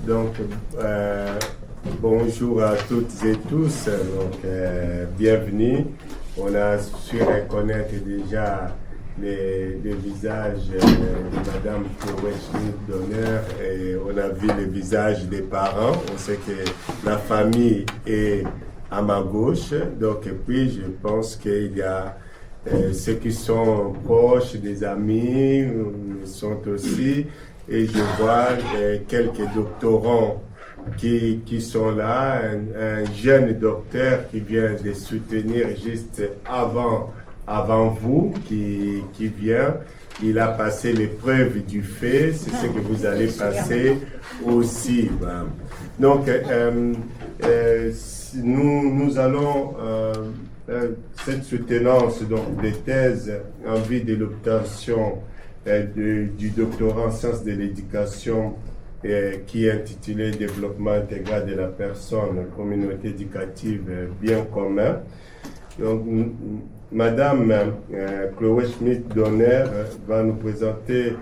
Donc, bonjour à toutes et tous. Donc, bienvenue. On a su reconnaître déjà les visages de Madame Chloé Schmidt-Donner et on a vu les visages des parents. On sait que la famille est à ma gauche. Donc, et puis, je pense qu'il y a ceux qui sont proches des amis sont aussi. Et je vois quelques doctorants qui sont là, un jeune docteur qui vient de soutenir juste avant vous, qui vient. Il a passé l'épreuve du fait, c'est ce que vous allez passer aussi. Donc, nous allons, cette soutenance donc, des thèses en vue de l'obtention du doctorat en sciences de l'éducation qui est intitulé Développement intégral de la personne, communauté éducative, bien commun. Donc, Madame Chloé Schmidt-Donner va nous présenter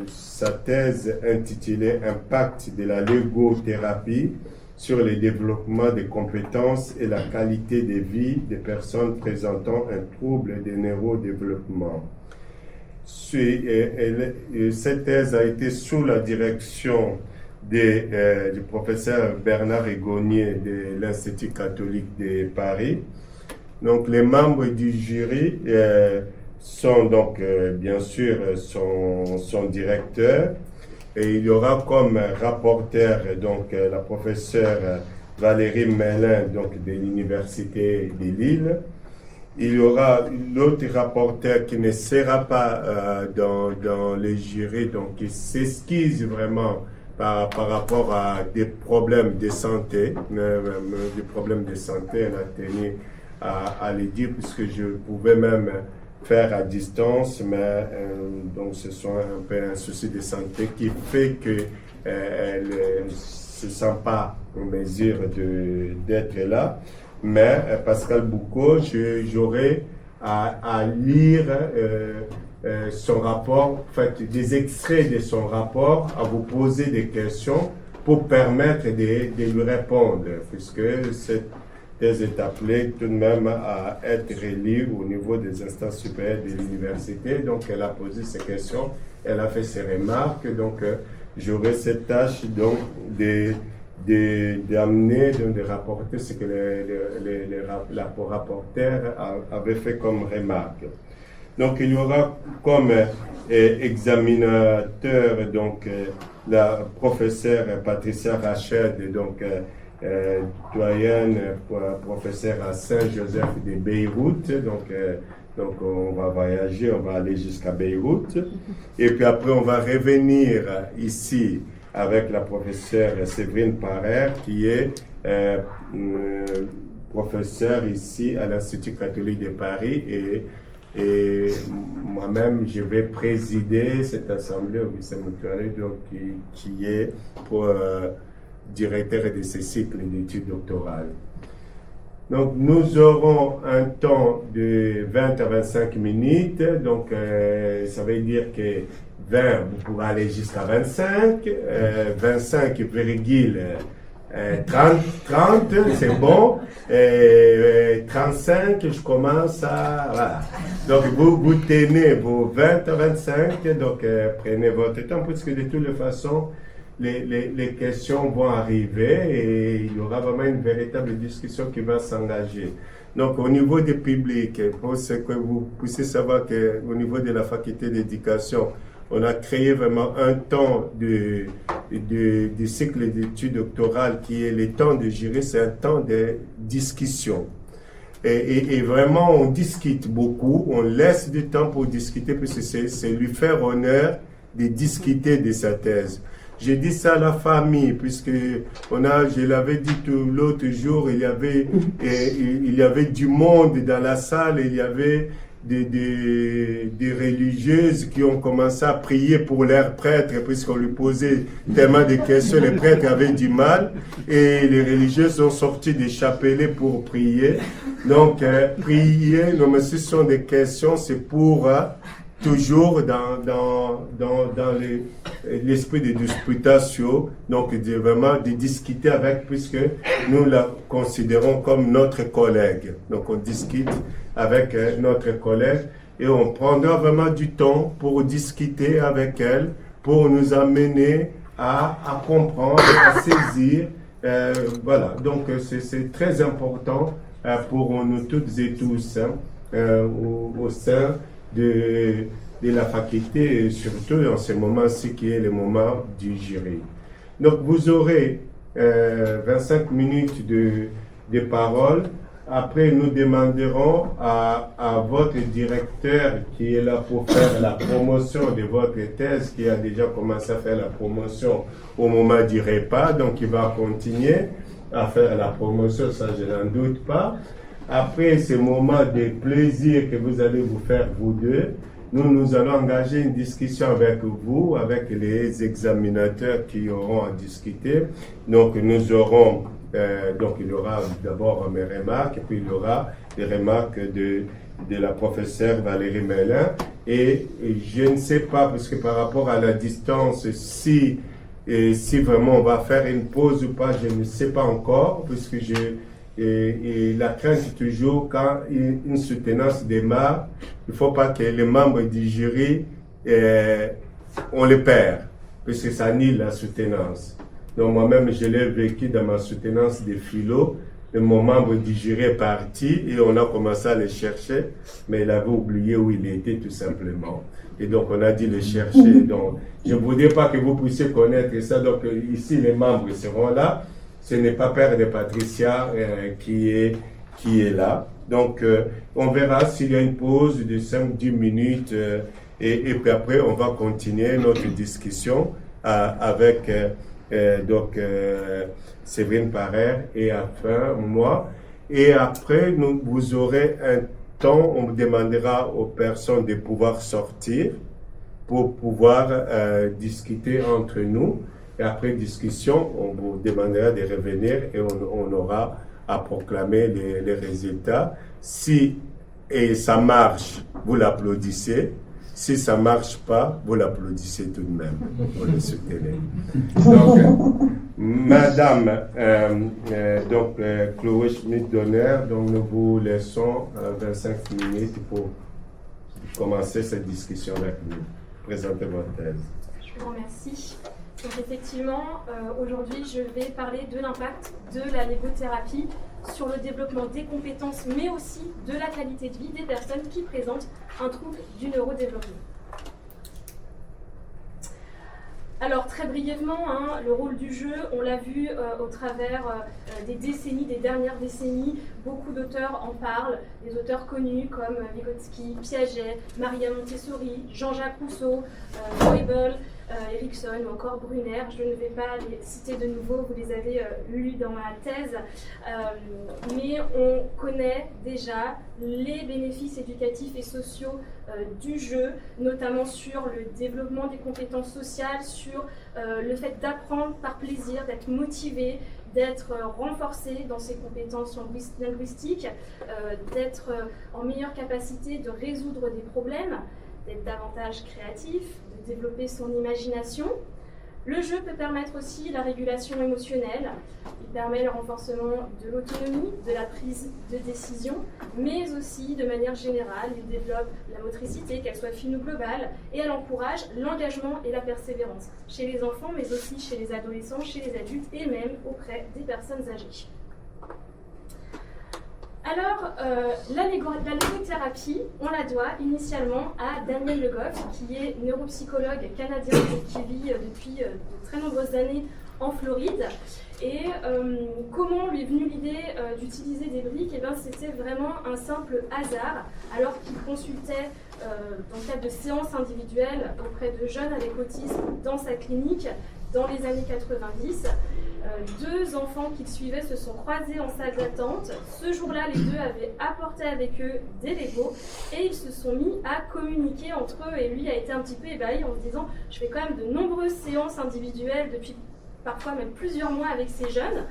sa thèse intitulée Impact de la logothérapie sur le développement des compétences et la qualité de vie des personnes présentant un trouble de neurodéveloppement. Cette thèse a été sous la direction du professeur Bernard Egonier de l'Institut catholique de Paris. Donc, les membres du jury sont donc, bien sûr, son directeur. Et il y aura comme rapporteur donc, la professeure Valérie Mélin donc, de l'Université de Lille. Il y aura l'autre rapporteur qui ne sera pas dans les jurys, donc qui s'excuse vraiment par rapport à des problèmes de santé. Des problèmes de santé, elle a tenu à le dire, puisque je pouvais même faire à distance, mais donc ce sont un peu un souci de santé qui fait qu'elle ne se sent pas en mesure d'être là. Mais Pascal Boucaud, j'aurai à lire son rapport, en fait, des extraits de son rapport, à vous poser des questions pour permettre de lui répondre, puisque cette thèse est appelée tout de même à être relue au niveau des instances supérieures de l'université. Donc, elle a posé ses questions, elle a fait ses remarques. Donc, j'aurai cette tâche donc d'amener, de rapporter ce que la rapporteur avait fait comme remarque. Donc, il y aura comme examinateur donc, la professeure Patricia Rached, donc doyenne, professeure à Saint-Joseph de Beyrouth. Donc, on va voyager, on va aller jusqu'à Beyrouth. Et puis après, on va revenir ici avec la professeure Séverine Parer, qui est professeure ici à l'Institut catholique de Paris. Et moi-même, je vais présider cette assemblée au vice-mutuel, donc qui est pour directeur de ce cycle d'études doctorales. Donc, nous aurons un temps de 20 à 25 minutes. Donc, ça veut dire que 20, vous pourrez aller jusqu'à 25. 30, c'est bon. 35, je commence à... Voilà. Donc, vous tenez vos 20 à 25. Donc, prenez votre temps, puisque de toutes les façons, les questions vont arriver et il y aura vraiment une véritable discussion qui va s'engager. Donc, au niveau du public, pour ce que vous puissiez savoir qu'au niveau de la faculté d'éducation, on a créé vraiment un temps du cycle d'études doctorales qui est le temps de jury, c'est un temps de discussion. Et vraiment, on discute beaucoup, on laisse du temps pour discuter, puisque c'est lui faire honneur de discuter de sa thèse. J'ai dit ça à la famille, puisque je l'avais dit tout l'autre jour, il y avait du monde dans la salle, il y avait des religieuses qui ont commencé à prier pour leurs prêtres, puisqu'on lui posait tellement de questions, les prêtres avaient du mal, et les religieuses ont sorti des chapelets pour prier. Donc, prier, non mais ce sont des questions, c'est pour toujours dans l'esprit de disputation, donc vraiment de discuter avec, puisque nous la considérons comme notre collègue. Donc on discute avec notre collègue et on prendra vraiment du temps pour discuter avec elle, pour nous amener à comprendre, à saisir. Voilà, donc c'est très important pour nous toutes et tous au sein de la faculté, et surtout en ce moment-ci qui est le moment du jury. Donc vous aurez 25 minutes de parole. Après, nous demanderons à votre directeur qui est là pour faire la promotion de votre thèse, qui a déjà commencé à faire la promotion au moment du repas, donc il va continuer à faire la promotion, ça je n'en doute pas. Après ce moment de plaisir que vous allez vous faire vous deux, nous allons engager une discussion avec vous, avec les examinateurs qui auront à discuter. Donc nous aurons, donc il y aura d'abord mes remarques, et puis il y aura des remarques de la professeure Valérie Mélin. Et je ne sais pas, parce que par rapport à la distance, si vraiment on va faire une pause ou pas, je ne sais pas encore, puisque et la crainte toujours, quand une soutenance démarre, il ne faut pas que les membres du jury, on les perd, puisque ça nie la soutenance. Donc moi-même, je l'ai vécu dans ma soutenance de philo. Mon membre du jury est parti et on a commencé à le chercher, mais il avait oublié où il était tout simplement. Et donc on a dû le chercher. Donc je ne voudrais pas que vous puissiez connaître ça. Donc ici, les membres seront là. Ce n'est pas Père de Patricia qui est là. Donc, on verra s'il y a une pause de 5-10 minutes et puis après, on va continuer notre discussion avec Séverine Parrer et après moi. Et après, vous aurez un temps, on demandera aux personnes de pouvoir sortir pour pouvoir discuter entre nous. Et après discussion, on vous demandera de revenir et on aura à proclamer les résultats. Si ça marche, vous l'applaudissez. Si ça ne marche pas, vous l'applaudissez tout de même. Vous le soutenez. Donc, Madame Chloé Schmidt-Donner, donc nous vous laissons 25 minutes pour commencer cette discussion avec nous. Présentez votre thèse. Je vous remercie. Donc effectivement, aujourd'hui, je vais parler de l'impact de la légothérapie sur le développement des compétences, mais aussi de la qualité de vie des personnes qui présentent un trouble du neurodéveloppement. Alors très brièvement, le rôle du jeu, on l'a vu au travers des dernières décennies, beaucoup d'auteurs en parlent, des auteurs connus comme Vygotsky, Piaget, Maria Montessori, Jean-Jacques Rousseau, Froebel, Erikson ou encore Brunner. Je ne vais pas les citer de nouveau, vous les avez lus dans ma thèse, mais on connaît déjà les bénéfices éducatifs et sociaux du jeu, notamment sur le développement des compétences sociales, sur le fait d'apprendre par plaisir, d'être motivé, d'être renforcé dans ses compétences linguistiques, d'être en meilleure capacité de résoudre des problèmes, d'être davantage créatif, de développer son imagination. Le jeu peut permettre aussi la régulation émotionnelle, il permet le renforcement de l'autonomie, de la prise de décision, mais aussi de manière générale, il développe la motricité, qu'elle soit fine ou globale, et elle encourage l'engagement et la persévérance chez les enfants, mais aussi chez les adolescents, chez les adultes et même auprès des personnes âgées. Alors, la légothérapie, on la doit initialement à Daniel Le Goff, qui est neuropsychologue canadien et qui vit depuis de très nombreuses années en Floride. Et comment lui est venue l'idée d'utiliser des briques? Eh bien, c'était vraiment un simple hasard, alors qu'il consultait dans le cadre de séances individuelles auprès de jeunes avec autisme dans sa clinique dans les années 90. Deux enfants qu'il suivait se sont croisés en salle d'attente. Ce jour-là, les deux avaient apporté avec eux des Legos et ils se sont mis à communiquer entre eux. Et lui a été un petit peu ébahi en se disant « Je fais quand même de nombreuses séances individuelles depuis parfois même plusieurs mois avec ces jeunes.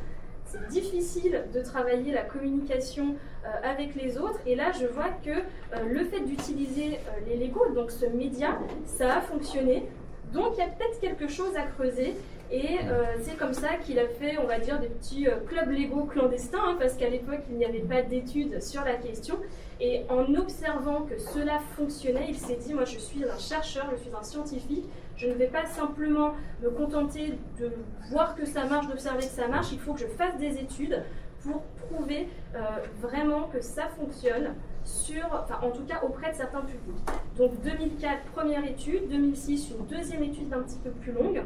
C'est difficile de travailler la communication avec les autres. Et là, je vois que le fait d'utiliser les Lego, donc ce média, ça a fonctionné. Donc il y a peut-être quelque chose à creuser. Et c'est comme ça qu'il a fait, on va dire, des petits clubs Lego clandestins, hein, parce qu'à l'époque, il n'y avait pas d'études sur la question. Et en observant que cela fonctionnait, il s'est dit, moi je suis un chercheur, je suis un scientifique, je ne vais pas simplement me contenter de voir que ça marche, d'observer que ça marche, il faut que je fasse des études pour prouver vraiment que ça fonctionne, en tout cas auprès de certains publics. Donc 2004, première étude, 2006, une deuxième étude un petit peu plus longue.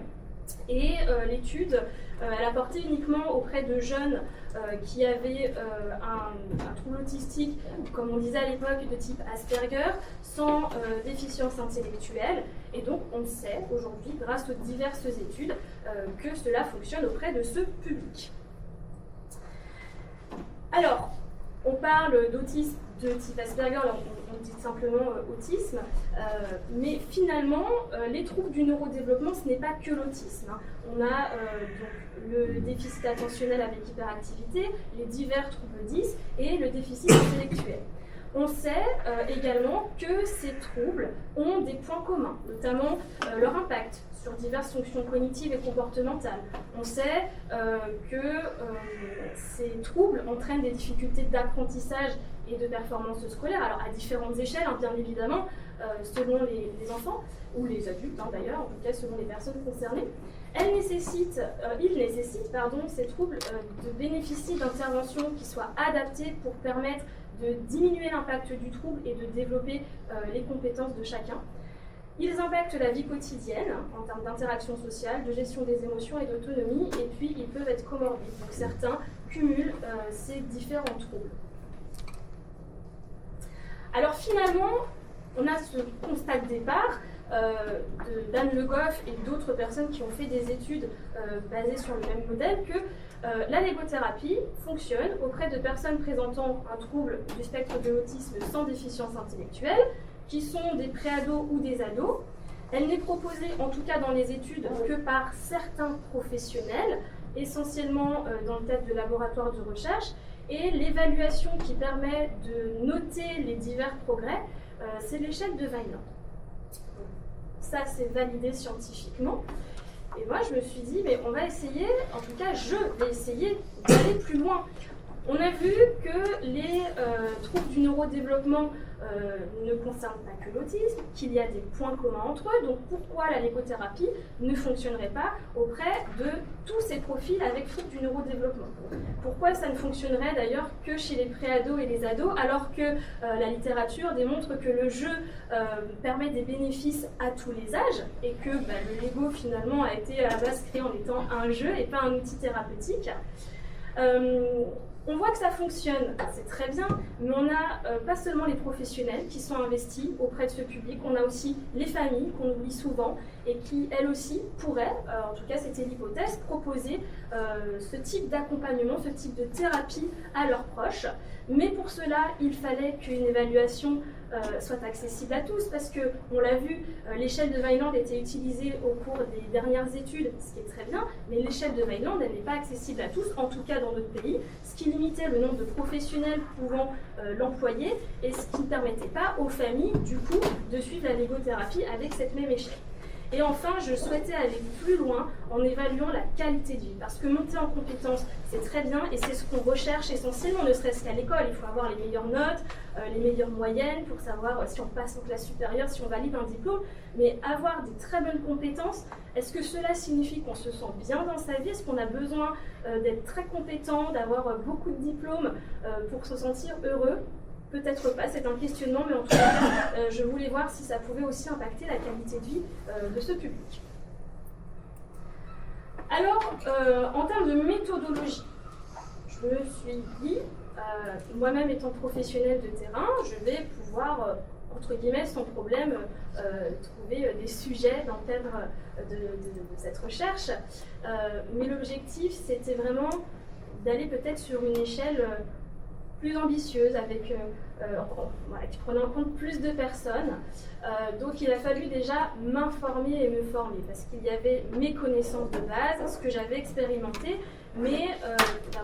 Et l'étude, elle a porté uniquement auprès de jeunes qui avaient un trouble autistique, comme on disait à l'époque, de type Asperger, sans déficience intellectuelle. Et donc on sait aujourd'hui, grâce aux diverses études, que cela fonctionne auprès de ce public. Alors, on parle d'autisme de type Asperger, on dit simplement autisme, mais finalement, les troubles du neurodéveloppement, ce n'est pas que l'autisme. Hein. On a donc le déficit attentionnel avec hyperactivité, les divers troubles 10 et le déficit intellectuel. On sait également que ces troubles ont des points communs, notamment leur impact sur diverses fonctions cognitives et comportementales. On sait que ces troubles entraînent des difficultés d'apprentissage et de performance scolaire, alors à différentes échelles, hein, bien évidemment, selon les enfants, ou les adultes d'ailleurs, en tout cas selon les personnes concernées. Ils nécessitent, ces troubles de bénéficier d'interventions qui soient adaptées pour permettre de diminuer l'impact du trouble et de développer les compétences de chacun. Ils impactent la vie quotidienne en termes d'interaction sociale, de gestion des émotions et d'autonomie, et puis ils peuvent être comorbides. Donc certains cumulent ces différents troubles. Alors finalement, on a ce constat de départ d'Anne Le Goff et d'autres personnes qui ont fait des études basées sur le même modèle que la légothérapie fonctionne auprès de personnes présentant un trouble du spectre de l'autisme sans déficience intellectuelle, qui sont des préados ou des ados. Elle n'est proposée, en tout cas dans les études, que par certains professionnels, essentiellement dans le cadre de laboratoires de recherche, et l'évaluation qui permet de noter les divers progrès, c'est l'échelle de Vineland. Ça, c'est validé scientifiquement. Et moi, je me suis dit, mais on va essayer, en tout cas, je vais essayer d'aller plus loin. On a vu que les troubles du neurodéveloppement ne concernent pas que l'autisme, qu'il y a des points communs entre eux, donc pourquoi la légothérapie ne fonctionnerait pas auprès de tous ces profils avec troubles du neurodéveloppement? Pourquoi ça ne fonctionnerait d'ailleurs que chez les préados et les ados, alors que la littérature démontre que le jeu permet des bénéfices à tous les âges, et que le Lego finalement a été à la base créé en étant un jeu et pas un outil thérapeutique. On voit que ça fonctionne, c'est très bien, mais on n'a pas seulement les professionnels qui sont investis auprès de ce public, on a aussi les familles qu'on oublie souvent et qui, elles aussi, pourraient, en tout cas c'était l'hypothèse, proposer ce type d'accompagnement, ce type de thérapie à leurs proches. Mais pour cela, il fallait qu'une évaluation soit accessible à tous, parce que, on l'a vu, l'échelle de Vineland était utilisée au cours des dernières études, ce qui est très bien, mais l'échelle de Vineland, elle n'est pas accessible à tous, en tout cas dans notre pays, ce qui limitait le nombre de professionnels pouvant l'employer, et ce qui ne permettait pas aux familles, du coup, de suivre la légothérapie avec cette même échelle. Et enfin, je souhaitais aller plus loin en évaluant la qualité de vie. Parce que monter en compétences, c'est très bien et c'est ce qu'on recherche essentiellement, ne serait-ce qu'à l'école. Il faut avoir les meilleures notes, les meilleures moyennes pour savoir si on passe en classe supérieure, si on valide un diplôme. Mais avoir des très bonnes compétences, est-ce que cela signifie qu'on se sent bien dans sa vie? Est-ce qu'on a besoin d'être très compétent, d'avoir beaucoup de diplômes pour se sentir heureux? Peut-être pas, c'est un questionnement, mais en tout cas, je voulais voir si ça pouvait aussi impacter la qualité de vie de ce public. Alors, en termes de méthodologie, je me suis dit, moi-même étant professionnelle de terrain, je vais pouvoir, entre guillemets, sans problème, trouver des sujets dans le cadre de cette recherche. Mais l'objectif, c'était vraiment d'aller peut-être sur une échelle plus ambitieuse, avec, qui prenait en compte plus de personnes. Donc il a fallu déjà m'informer et me former, parce qu'il y avait mes connaissances de base, ce que j'avais expérimenté, mais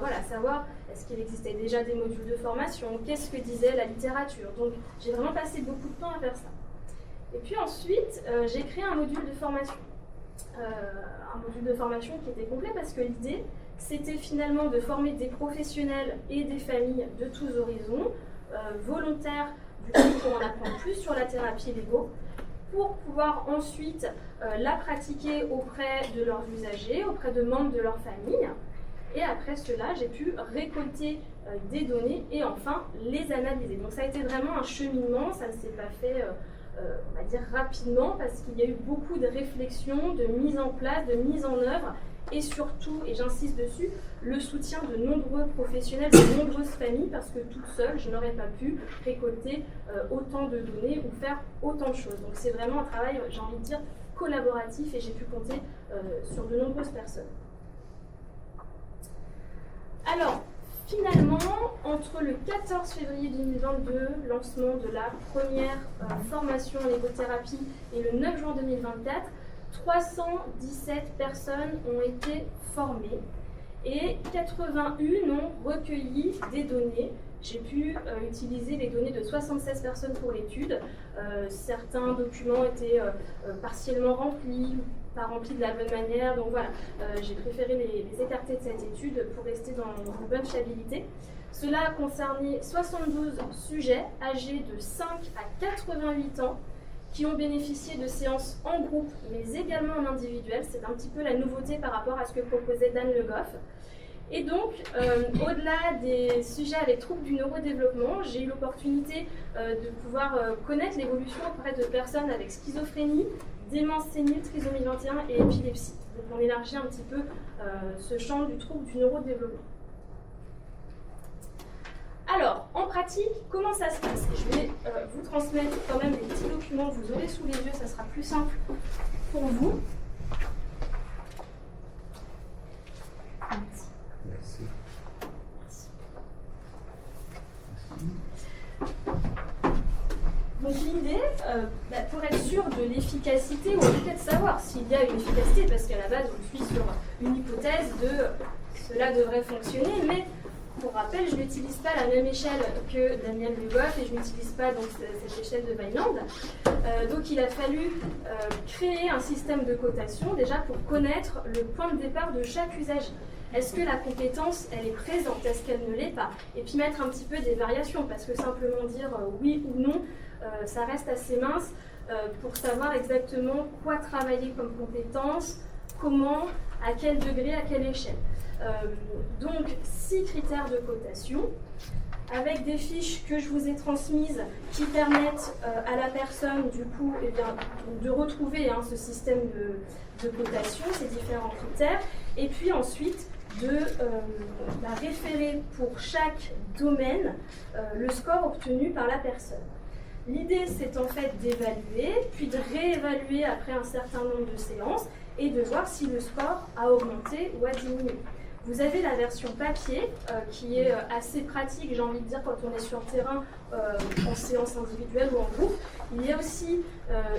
voilà, savoir Est-ce qu'il existait déjà des modules de formation? Qu'est-ce que disait la littérature? Donc j'ai vraiment passé beaucoup de temps à faire ça. Et puis ensuite, j'ai créé un module de formation. Un module de formation qui était complet parce que l'idée, c'était finalement de former des professionnels et des familles de tous horizons, volontaires, du coup, pour en apprendre plus sur la thérapie Lego, pour pouvoir ensuite la pratiquer auprès de leurs usagers, auprès de membres de leur famille. Et après cela, j'ai pu récolter des données et enfin les analyser. Donc ça a été vraiment un cheminement, ça ne s'est pas fait, on va dire, rapidement, parce qu'il y a eu beaucoup de réflexions, de mise en place, de mise en œuvre, et surtout, et j'insiste dessus, le soutien de nombreux professionnels, de nombreuses familles, parce que toute seule, je n'aurais pas pu récolter autant de données ou faire autant de choses. Donc c'est vraiment un travail, j'ai envie de dire, collaboratif, et j'ai pu compter sur de nombreuses personnes. Alors, finalement, entre le 14 février 2022, lancement de la première formation en légothérapie, et le 9 juin 2024, 317 personnes ont été formées et 81 ont recueilli des données. J'ai pu utiliser les données de 76 personnes pour l'étude. Certains documents étaient partiellement remplis, pas remplis de la bonne manière, donc voilà, j'ai préféré les écarter de cette étude pour rester dans une bonne fiabilité. Cela a concerné 72 sujets âgés de 5 à 88 ans qui ont bénéficié de séances en groupe, mais également en individuel. C'est un petit peu la nouveauté par rapport à ce que proposait Dan Le Goff. Et donc, au-delà des sujets avec troubles du neurodéveloppement, j'ai eu l'opportunité de pouvoir connaître l'évolution auprès de personnes avec schizophrénie, démence sénile, trisomie 21 et épilepsie. Donc on élargit un petit peu ce champ du trouble du neurodéveloppement. Alors, en pratique, comment ça se passe? Je vais vous transmettre quand même des petits documents que vous aurez sous les yeux, ça sera plus simple pour vous. Merci. Donc l'idée, pour être sûr de l'efficacité, ou peut-être savoir s'il y a une efficacité, parce qu'à la base, on suis sur une hypothèse de cela devrait fonctionner, mais pour rappel, je n'utilise pas la même échelle que Daniel Le Goff et je n'utilise pas donc, cette échelle de Vineland. Donc il a fallu créer un système de cotation déjà pour connaître le point de départ de chaque usager. Est-ce que la compétence, elle est présente? Est-ce qu'elle ne l'est pas? Et puis mettre un petit peu des variations, parce que simplement dire oui ou non, ça reste assez mince pour savoir exactement quoi travailler comme compétence, comment, à quel degré, à quelle échelle. Donc 6 critères de cotation avec des fiches que je vous ai transmises qui permettent à la personne du coup de retrouver ce système de cotation, ces différents critères, et puis ensuite de référer pour chaque domaine le score obtenu par la personne. L'idée, c'est en fait d'évaluer, puis de réévaluer après un certain nombre de séances et de voir si le score a augmenté ou a diminué. Vous avez la version papier qui est assez pratique, j'ai envie de dire, quand on est sur le terrain en séance individuelle ou en groupe. Il y a aussi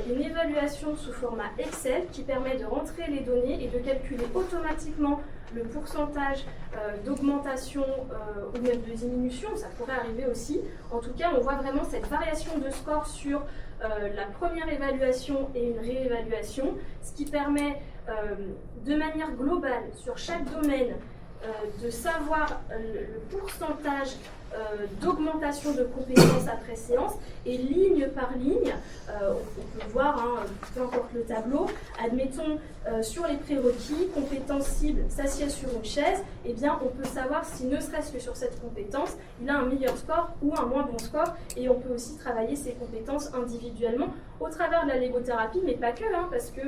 une évaluation sous format Excel qui permet de rentrer les données et de calculer automatiquement le pourcentage d'augmentation ou même de diminution, ça pourrait arriver aussi. En tout cas, on voit vraiment cette variation de score sur la première évaluation et une réévaluation, ce qui permet de manière globale sur chaque domaine de savoir le pourcentage d'augmentation de compétences après séance et ligne par ligne, on peut voir, peu importe le tableau, admettons sur les prérequis, compétences cibles, s'assied sur une chaise, eh bien on peut savoir si ne serait-ce que sur cette compétence, il a un meilleur score ou un moins bon score, et on peut aussi travailler ses compétences individuellement au travers de la légothérapie, mais pas que, parce que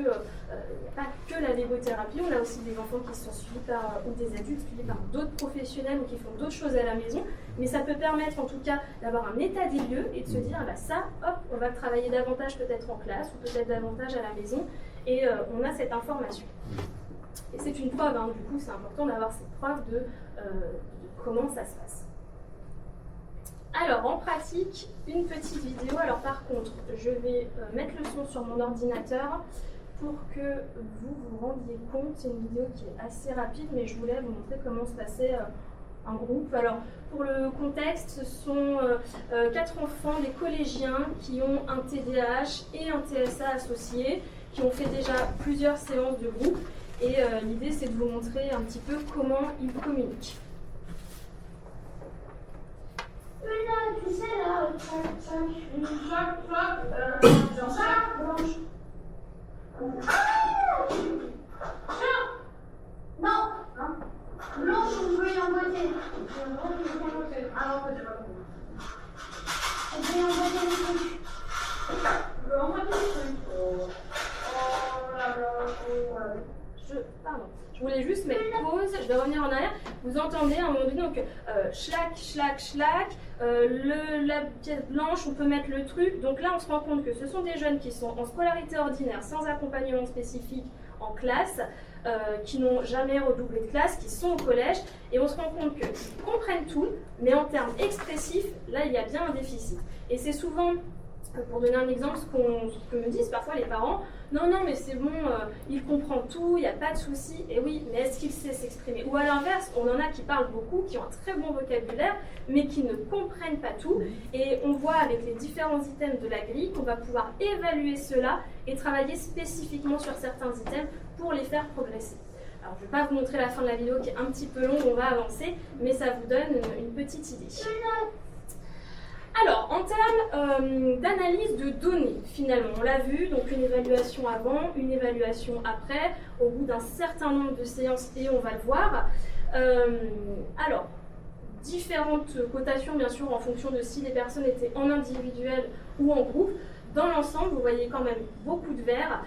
pas que la légothérapie, on a aussi des enfants qui sont suivis par, ou des adultes suivis par d'autres professionnels ou qui font d'autres choses à la maison, mais ça peut permettre en tout cas d'avoir un état des lieux et de se dire, ça, hop, on va travailler davantage peut-être en classe ou peut-être davantage à la maison, et on a cette information. Et c'est une preuve, du coup c'est important d'avoir cette preuve de comment ça se passe. Alors en pratique, une petite vidéo. Alors par contre, je vais mettre le son sur mon ordinateur pour que vous vous rendiez compte. C'est une vidéo qui est assez rapide, mais je voulais vous montrer comment se passait un groupe. Alors, pour le contexte, ce sont 4 enfants, des collégiens, qui ont un TDAH et un TSA associés, qui ont fait déjà plusieurs séances de groupe. Et l'idée, c'est de vous montrer un petit peu comment ils communiquent. Tu sais, là, une chaque blanche. Non, blanche ou bleu en moitié. Alors, peut-être pas beaucoup. Bleu en moitié du truc. Bleu en moitié du truc. Oh là là, Pardon, je voulais juste mettre pause, je vais revenir en arrière. Vous entendez à un moment donné, donc schlac, schlac, schlac, la pièce blanche, on peut mettre le truc. Donc là, on se rend compte que ce sont des jeunes qui sont en scolarité ordinaire, sans accompagnement spécifique en classe, qui n'ont jamais redoublé de classe, qui sont au collège, et on se rend compte qu'ils comprennent tout, mais en termes expressifs, là, il y a bien un déficit. Et c'est souvent, pour donner un exemple, ce que me disent parfois les parents, non, mais c'est bon, il comprend tout, il n'y a pas de souci. Et oui, mais est-ce qu'il sait s'exprimer? Ou à l'inverse, on en a qui parlent beaucoup, qui ont un très bon vocabulaire, mais qui ne comprennent pas tout. Et on voit avec les différents items de la grille qu'on va pouvoir évaluer cela et travailler spécifiquement sur certains items pour les faire progresser. Alors, je ne vais pas vous montrer la fin de la vidéo qui est un petit peu longue, on va avancer, mais ça vous donne une petite idée. Alors, en termes d'analyse de données, finalement, on l'a vu, donc une évaluation avant, une évaluation après, au bout d'un certain nombre de séances, et on va le voir. Alors, différentes cotations, bien sûr, en fonction de si les personnes étaient en individuel ou en groupe. Dans l'ensemble, vous voyez quand même beaucoup de verts.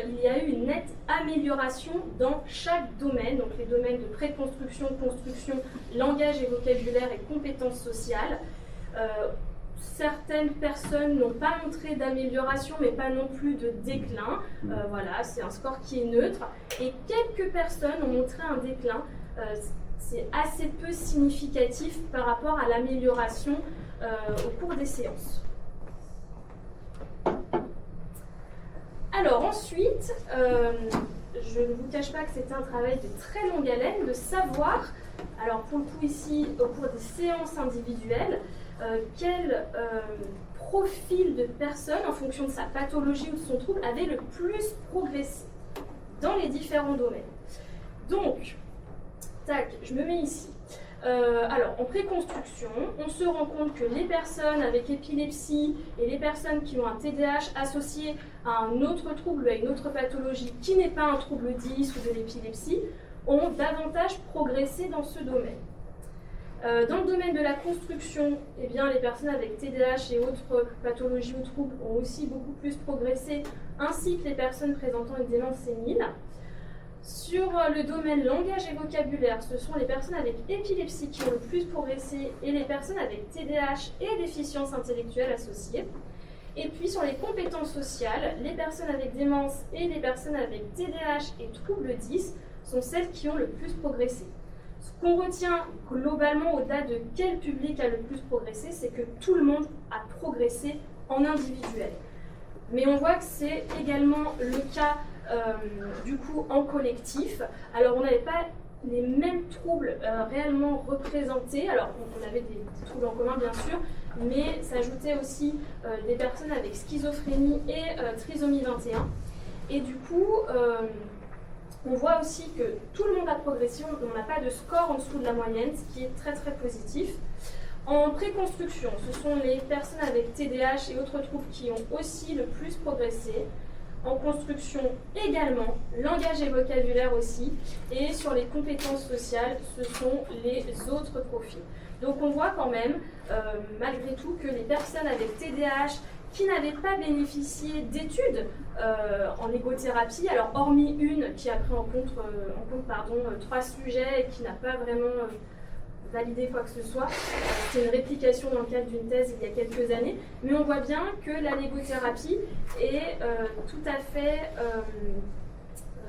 Il y a eu une nette amélioration dans chaque domaine, donc les domaines de préconstruction, construction, langage et vocabulaire et compétences sociales. Certaines personnes n'ont pas montré d'amélioration, mais pas non plus de déclin. Voilà, c'est un score qui est neutre. Et quelques personnes ont montré un déclin. C'est assez peu significatif par rapport à l'amélioration au cours des séances. Alors ensuite, je ne vous cache pas que c'était un travail de très longue haleine, de savoir, alors pour le coup ici, au cours des séances individuelles, quel profil de personne, en fonction de sa pathologie ou de son trouble, avait le plus progressé dans les différents domaines. Donc, tac, je me mets ici. Alors, en préconstruction, on se rend compte que les personnes avec épilepsie et les personnes qui ont un TDAH associé à un autre trouble, à une autre pathologie qui n'est pas un trouble 10 ou de l'épilepsie, ont davantage progressé dans ce domaine. Dans le domaine de la construction, eh bien, les personnes avec TDAH et autres pathologies ou troubles ont aussi beaucoup plus progressé, ainsi que les personnes présentant une démence sénile. Sur le domaine langage et vocabulaire, ce sont les personnes avec épilepsie qui ont le plus progressé et les personnes avec TDAH et déficience intellectuelle associée. Et puis sur les compétences sociales, les personnes avec démence et les personnes avec TDAH et troubles 10 sont celles qui ont le plus progressé. Ce qu'on retient globalement au-delà de quel public a le plus progressé, c'est que tout le monde a progressé en individuel. Mais on voit que c'est également le cas du coup en collectif. Alors on n'avait pas les mêmes troubles réellement représentés. Alors on avait des troubles en commun bien sûr, mais s'ajoutait aussi des personnes avec schizophrénie et trisomie 21. Et du coup, on voit aussi que tout le monde a progressé, on n'a pas de score en dessous de la moyenne, ce qui est très très positif. En préconstruction, ce sont les personnes avec TDAH et autres troubles qui ont aussi le plus progressé. En construction également, langage et vocabulaire aussi, et sur les compétences sociales, ce sont les autres profils. Donc on voit quand même, malgré tout, que les personnes avec TDAH qui n'avaient pas bénéficié d'études en égothérapie, alors hormis une qui a pris en compte 3 sujets et qui n'a pas vraiment valider quoi que ce soit. C'est une réplication dans le cadre d'une thèse il y a quelques années, mais on voit bien que la légothérapie est tout à fait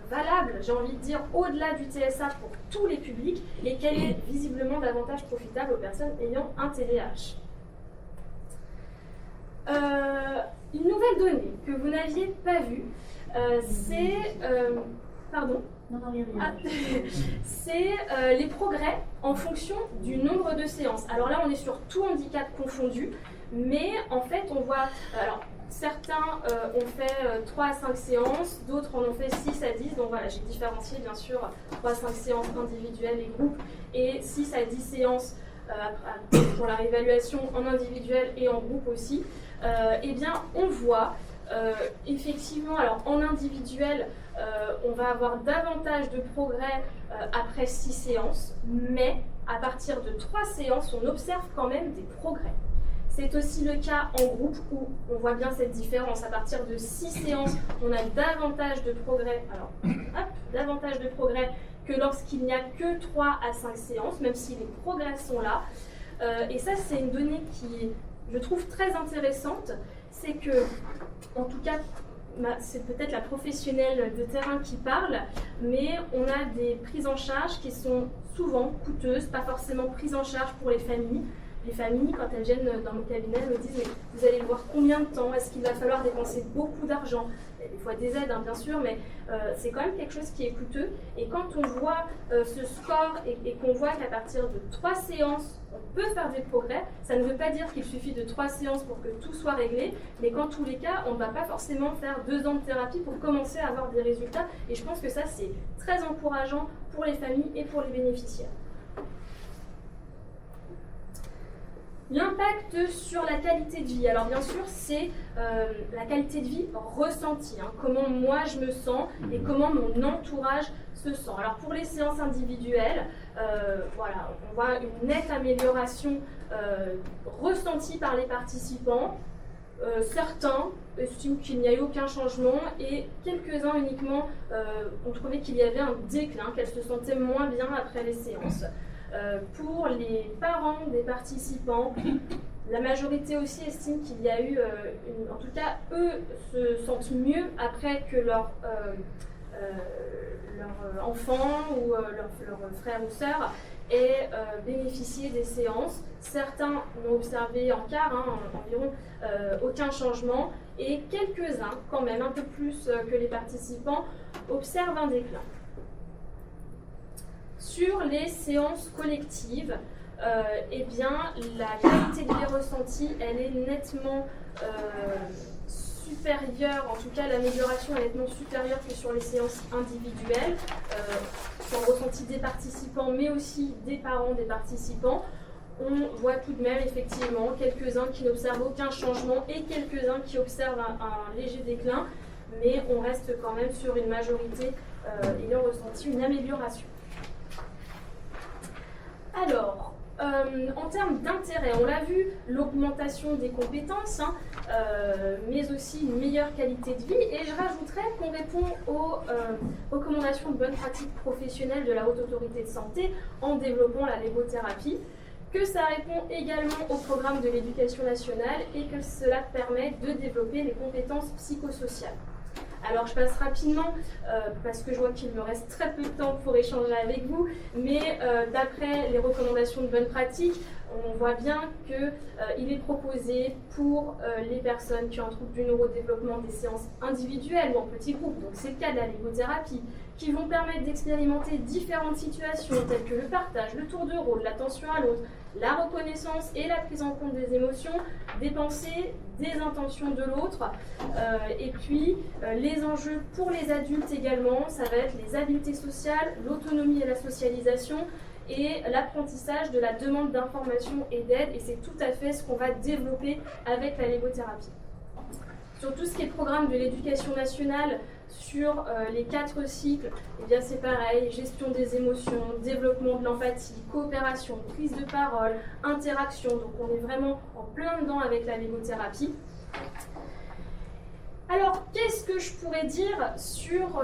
valable, j'ai envie de dire, au-delà du TSA pour tous les publics et qu'elle est visiblement davantage profitable aux personnes ayant un TDAH. Une nouvelle donnée que vous n'aviez pas vue, c'est... pardon. Ah, c'est les progrès en fonction du nombre de séances. Alors là, on est sur tout handicap confondu, mais en fait, on voit... Alors, certains ont fait 3 à 5 séances, d'autres en ont fait 6 à 10. Donc voilà, j'ai différencié bien sûr 3 à 5 séances individuelles et groupes, et 6 à 10 séances pour la réévaluation en individuel et en groupe aussi. Eh bien, on voit effectivement, alors en individuel, on va avoir davantage de progrès après 6 séances, mais à partir de 3 séances, on observe quand même des progrès. C'est aussi le cas en groupe où on voit bien cette différence. À partir de 6 séances, on a davantage de progrès, davantage de progrès que lorsqu'il n'y a que 3 à 5 séances, même si les progrès sont là. Et ça, c'est une donnée qui, je trouve, très intéressante. C'est que, en tout cas, c'est peut-être la professionnelle de terrain qui parle, mais on a des prises en charge qui sont souvent coûteuses, pas forcément prises en charge pour les familles. Les familles, quand elles viennent dans mon cabinet, me disent mais vous allez le voir combien de temps? Est-ce qu'il va falloir dépenser beaucoup d'argent? Il y a des fois des aides, bien sûr, mais c'est quand même quelque chose qui est coûteux. Et quand on voit ce score et qu'on voit qu'à partir de 3 séances, on peut faire des progrès, ça ne veut pas dire qu'il suffit de 3 séances pour que tout soit réglé, mais qu'en tous les cas, on ne va pas forcément faire 2 ans de thérapie pour commencer à avoir des résultats. Et je pense que ça, c'est très encourageant pour les familles et pour les bénéficiaires. L'impact sur la qualité de vie. Alors bien sûr, c'est la qualité de vie ressentie, comment moi je me sens et comment mon entourage se sent. Alors pour les séances individuelles, voilà, on voit une nette amélioration ressentie par les participants. Certains estiment qu'il n'y a eu aucun changement et quelques-uns uniquement ont trouvé qu'il y avait un déclin, qu'elles se sentaient moins bien après les séances. Pour les parents des participants, la majorité aussi estime qu'il y a eu, en tout cas, eux se sentent mieux après que leur enfant ou leur frère ou sœur ait bénéficié des séances. Certains n'ont observé en quart, environ, aucun changement, et quelques-uns, quand même, un peu plus que les participants, observent un déclin. Sur les séances collectives, eh bien, la qualité de vie ressentie, elle est nettement supérieure, en tout cas l'amélioration est nettement supérieure que sur les séances individuelles, sur le ressenti des participants, mais aussi des parents des participants. On voit tout de même effectivement quelques-uns qui n'observent aucun changement et quelques-uns qui observent un léger déclin, mais on reste quand même sur une majorité ayant ressenti une amélioration. Alors, en termes d'intérêt, on l'a vu, l'augmentation des compétences, mais aussi une meilleure qualité de vie. Et je rajouterais qu'on répond aux recommandations de bonne pratique professionnelle de la Haute Autorité de Santé en développant la légothérapie, que ça répond également au programme de l'Éducation nationale et que cela permet de développer les compétences psychosociales. Alors je passe rapidement parce que je vois qu'il me reste très peu de temps pour échanger avec vous, mais d'après les recommandations de bonne pratique, on voit bien qu'il est proposé pour les personnes qui ont un trouble du neurodéveloppement des séances individuelles ou en petits groupes, donc c'est le cas de la légothérapie, qui vont permettre d'expérimenter différentes situations telles que le partage, le tour de rôle, l'attention à l'autre, la reconnaissance et la prise en compte des émotions, des pensées, des intentions de l'autre. Et puis, les enjeux pour les adultes également, ça va être les habiletés sociales, l'autonomie et la socialisation, et l'apprentissage de la demande d'information et d'aide. Et c'est tout à fait ce qu'on va développer avec la légothérapie. Sur tout ce qui est programme de l'éducation nationale, sur les 4 cycles, eh bien c'est pareil, gestion des émotions, développement de l'empathie, coopération, prise de parole, interaction. Donc on est vraiment en plein dedans avec la légothérapie. Alors, qu'est-ce que je pourrais dire sur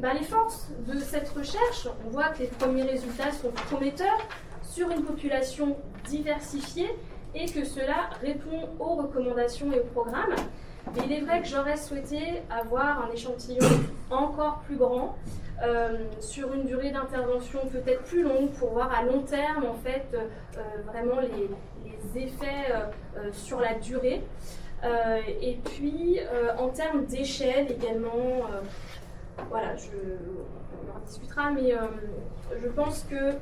les forces de cette recherche? On voit que les premiers résultats sont prometteurs sur une population diversifiée et que cela répond aux recommandations et aux programmes. Mais il est vrai que j'aurais souhaité avoir un échantillon encore plus grand, sur une durée d'intervention peut-être plus longue pour voir à long terme en fait vraiment les effets sur la durée. Et puis en termes d'échelle également, voilà, on en discutera, mais je pense que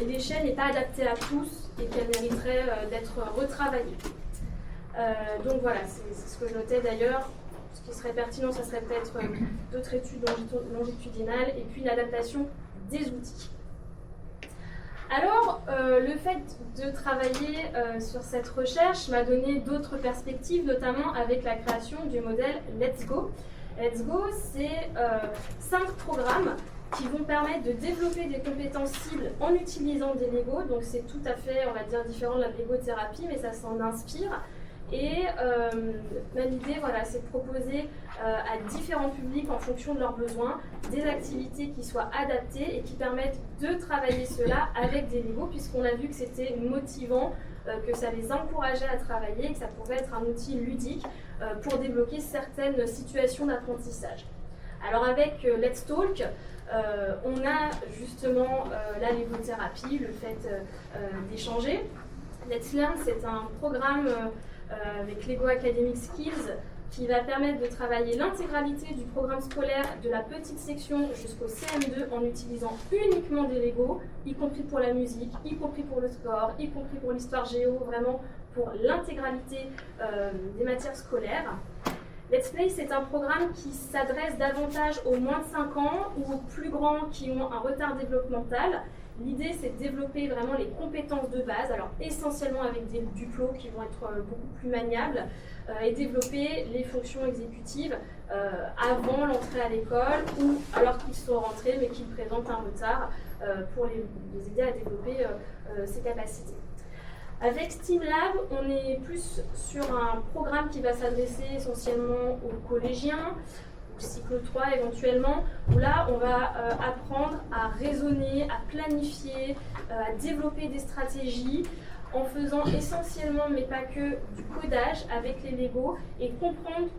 l'échelle n'est pas adaptée à tous et qu'elle mériterait d'être retravaillée. Donc voilà, c'est ce que je notais d'ailleurs. Ce qui serait pertinent, ça serait peut-être d'autres études longitudinales et puis l'adaptation des outils. Alors, le fait de travailler sur cette recherche m'a donné d'autres perspectives, notamment avec la création du modèle Let's Go. Let's Go, c'est 5 programmes qui vont permettre de développer des compétences cibles en utilisant des Lego. Donc c'est tout à fait, on va dire, différent de la Lego-thérapie, mais ça s'en inspire. Et l'idée, voilà, c'est de proposer à différents publics, en fonction de leurs besoins, des activités qui soient adaptées et qui permettent de travailler cela avec des Lego, puisqu'on a vu que c'était motivant, que ça les encourageait à travailler, que ça pouvait être un outil ludique pour débloquer certaines situations d'apprentissage. Alors avec Let's Talk, on a justement la Lego-thérapie, le fait d'échanger. Let's Learn, c'est un programme avec Lego Academic Skills qui va permettre de travailler l'intégralité du programme scolaire de la petite section jusqu'au CM2 en utilisant uniquement des Lego, y compris pour la musique, y compris pour le sport, y compris pour l'histoire géo, vraiment pour l'intégralité des matières scolaires. Let's Play, c'est un programme qui s'adresse davantage aux moins de 5 ans ou aux plus grands qui ont un retard développemental. L'idée, c'est de développer vraiment les compétences de base, alors essentiellement avec des duplos qui vont être beaucoup plus maniables, et développer les fonctions exécutives avant l'entrée à l'école ou alors qu'ils sont rentrés mais qu'ils présentent un retard pour les aider à développer ces capacités. Avec STEAMLab, on est plus sur un programme qui va s'adresser essentiellement aux collégiens, cycle 3 éventuellement, où là on va apprendre à raisonner, à planifier, à développer des stratégies en faisant essentiellement, mais pas que, du codage avec les Lego et comprendre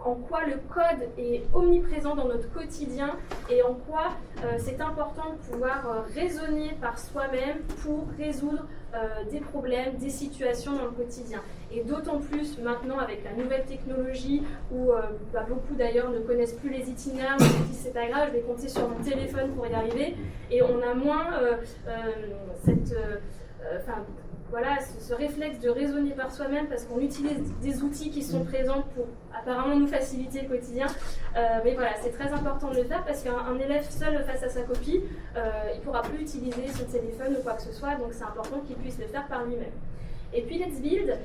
en quoi le code est omniprésent dans notre quotidien et en quoi c'est important de pouvoir raisonner par soi-même pour résoudre des problèmes, des situations dans le quotidien. Et d'autant plus maintenant avec la nouvelle technologie où beaucoup d'ailleurs ne connaissent plus les itinéraires, mais se disent c'est pas grave, je vais compter sur mon téléphone pour y arriver. Et on a moins voilà, ce réflexe de raisonner par soi-même parce qu'on utilise des outils qui sont présents pour apparemment nous faciliter le quotidien. Mais voilà, c'est très important de le faire parce qu'un élève seul face à sa copie, il ne pourra plus utiliser son téléphone ou quoi que ce soit, donc c'est important qu'il puisse le faire par lui-même. Et puis Let's Build,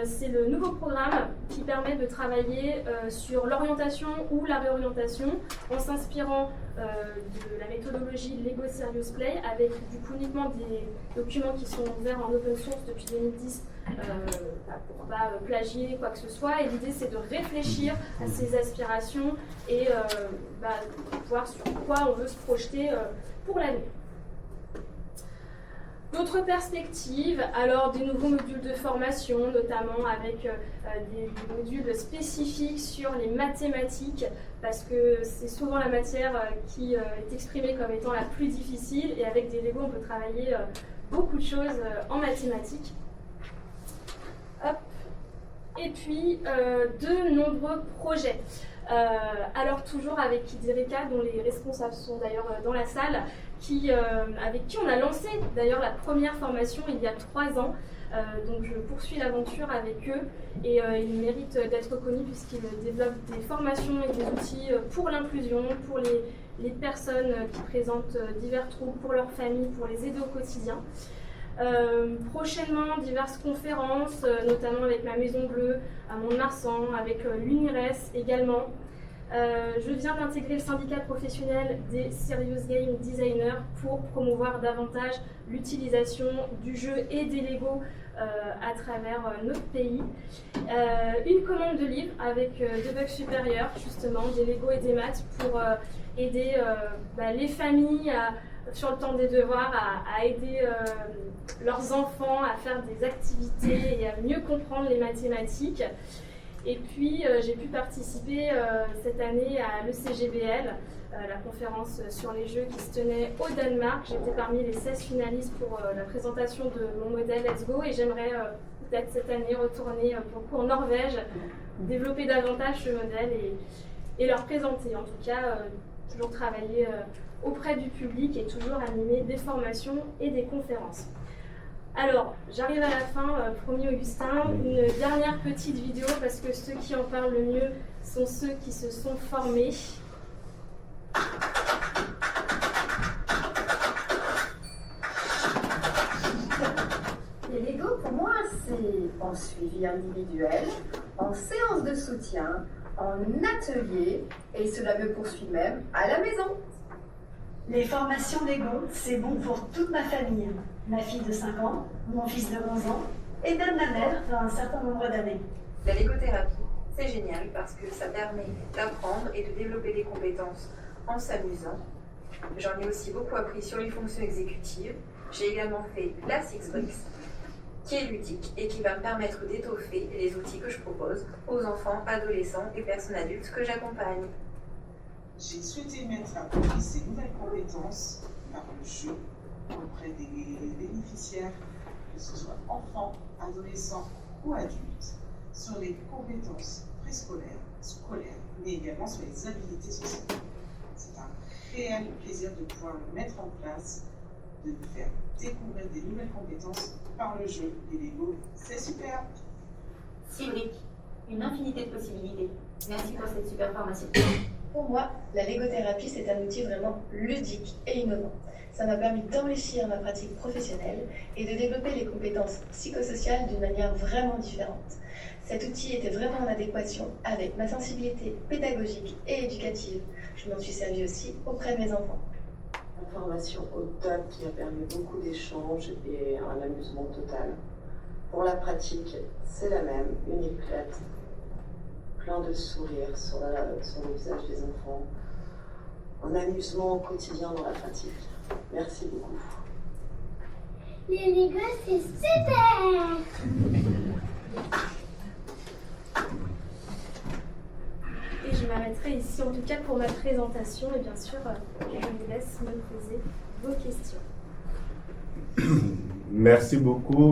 c'est le nouveau programme qui permet de travailler sur l'orientation ou la réorientation en s'inspirant de la méthodologie Lego Serious Play avec du coup uniquement des documents qui sont ouverts en open source depuis 2010 pour ne pas plagier quoi que ce soit. Et l'idée c'est de réfléchir à ses aspirations et voir sur quoi on veut se projeter pour l'avenir. D'autres perspectives, alors des nouveaux modules de formation, notamment avec des modules spécifiques sur les mathématiques, parce que c'est souvent la matière qui est exprimée comme étant la plus difficile, et avec des Lego on peut travailler beaucoup de choses en mathématiques. Hop. Et puis de nombreux projets. Alors toujours avec Kidirica, dont les responsables sont d'ailleurs dans la salle, avec qui on a lancé d'ailleurs la première formation il y a 3 ans. Donc je poursuis l'aventure avec eux et ils méritent d'être reconnus puisqu'ils développent des formations et des outils pour l'inclusion, pour les personnes qui présentent divers troubles, pour leurs familles, pour les aider au quotidien. Prochainement, diverses conférences, notamment avec la Maison Bleue à Mont-de-Marsan, avec l'UNIRES également. Je viens d'intégrer le syndicat professionnel des Serious Game Designers pour promouvoir davantage l'utilisation du jeu et des Lego à travers notre pays. Une commande de livres avec Debug Supérieur, justement, des Lego et des maths pour aider les familles sur le temps des devoirs à aider leurs enfants à faire des activités et à mieux comprendre les mathématiques. Et puis j'ai pu participer cette année à l'ECGBL, la conférence sur les jeux qui se tenait au Danemark. J'étais parmi les 16 finalistes pour la présentation de mon modèle Let's Go et j'aimerais peut-être cette année retourner pour le coup en Norvège, développer davantage ce modèle et leur présenter. En tout cas, toujours travailler auprès du public et toujours animer des formations et des conférences. Alors, j'arrive à la fin, promis Augustin, une dernière petite vidéo parce que ceux qui en parlent le mieux sont ceux qui se sont formés. Les Lego, pour moi, c'est en suivi individuel, en séance de soutien, en atelier, et cela me poursuit même à la maison. Les formations Lego, c'est bon pour toute ma famille. Ma fille de 5 ans, mon fils de 11 ans, et même ma mère dans un certain nombre d'années. La légothérapie, c'est génial parce que ça permet d'apprendre et de développer des compétences en s'amusant. J'en ai aussi beaucoup appris sur les fonctions exécutives. J'ai également fait la Six Bricks, qui est ludique et qui va me permettre d'étoffer les outils que je propose aux enfants, adolescents et personnes adultes que j'accompagne. J'ai souhaité mettre à profit ces nouvelles compétences par le jeu auprès des bénéficiaires, que ce soit enfants, adolescents ou adultes, sur les compétences préscolaires, scolaires, mais également sur les habilités sociales. C'est un réel plaisir de pouvoir le mettre en place, de nous faire découvrir des nouvelles compétences par le jeu. Les Lego, c'est super! Cédric, une infinité de possibilités. Merci pour cette super formation. Pour moi, la légothérapie, c'est un outil vraiment ludique et innovant. Ça m'a permis d'enrichir ma pratique professionnelle et de développer les compétences psychosociales d'une manière vraiment différente. Cet outil était vraiment en adéquation avec ma sensibilité pédagogique et éducative. Je m'en suis servi aussi auprès de mes enfants. Une formation au top qui a permis beaucoup d'échanges et un amusement total. Pour la pratique, c'est la même, une éclate, plein de sourires sur le visage des enfants, un amusement au quotidien dans la pratique. Merci beaucoup. Les Lego, c'est super! Et je m'arrêterai ici en tout cas pour ma présentation et bien sûr, je vous laisse me poser vos questions. Merci beaucoup.